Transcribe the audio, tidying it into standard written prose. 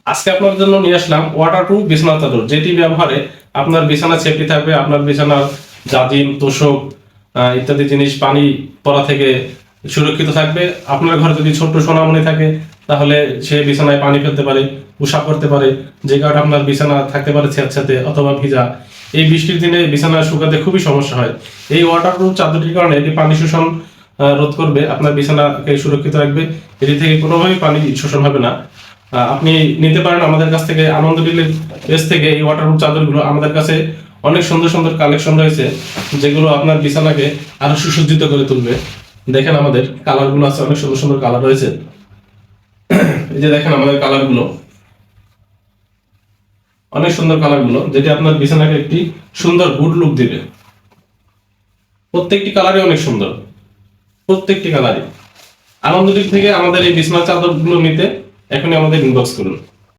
আজকে আপনার জন্য নিয়ে আসলাম ওয়াটারপ্রুফ বিছানা চাদর, যেটি ব্যবহারে আপনার বিছানা সেফটি থাকবে। আপনার বিছানার জাজিম, তোশক ইত্যাদি জিনিস পানি পড়া থেকে সুরক্ষিত থাকবে। আপনার ঘরে যদি ছোট্ট সোনামণি থাকে তাহলে সে বিছানায় পানি ফেলতে পারে, উশা করতে পারে, যে কারণে আপনার বিছানা থাকতে পারে স্যাঁতস্যাঁতে অথবা ভিজা। এই বৃষ্টির দিনে বিছানা শুকাতে খুবই সমস্যা হয়। এই ওয়াটারপ্রুফ চাদরটির কারণে এটি পানি শোষণ রোধ করবে, আপনার বিছানাকে সুরক্ষিত রাখবে। এটি থেকে কোনোভাবেই পানি শোষণ হবে না। আপনি নিতে পারেন আমাদের কাছ থেকে, আনন্দ ডিলের পেজ থেকে। এই ওয়াটারপ্রুফ চাদরগুলো আমাদের কাছে অনেক সুন্দর সুন্দর কালেকশন রয়েছে, যেগুলো আপনার বিছানাকে আরো সুসজ্জিত করে তুলবে। দেখেন আমাদের কালারগুলো আছে, অনেক সুন্দর সুন্দর কালার রয়েছে। এই যে দেখেন আমাদের কালারগুলো, অনেক সুন্দর কালারগুলো, যেটি আপনার বিছানাকে একটি সুন্দর গুড লুক দিবে। প্রত্যেকটি কালারই অনেক সুন্দর, প্রত্যেকটি কালারই। আনন্দ ডিল থেকে আমাদের এই বিছানা চাদরগুলো নিতে এখনই আমাদের ইনবক্স করুন।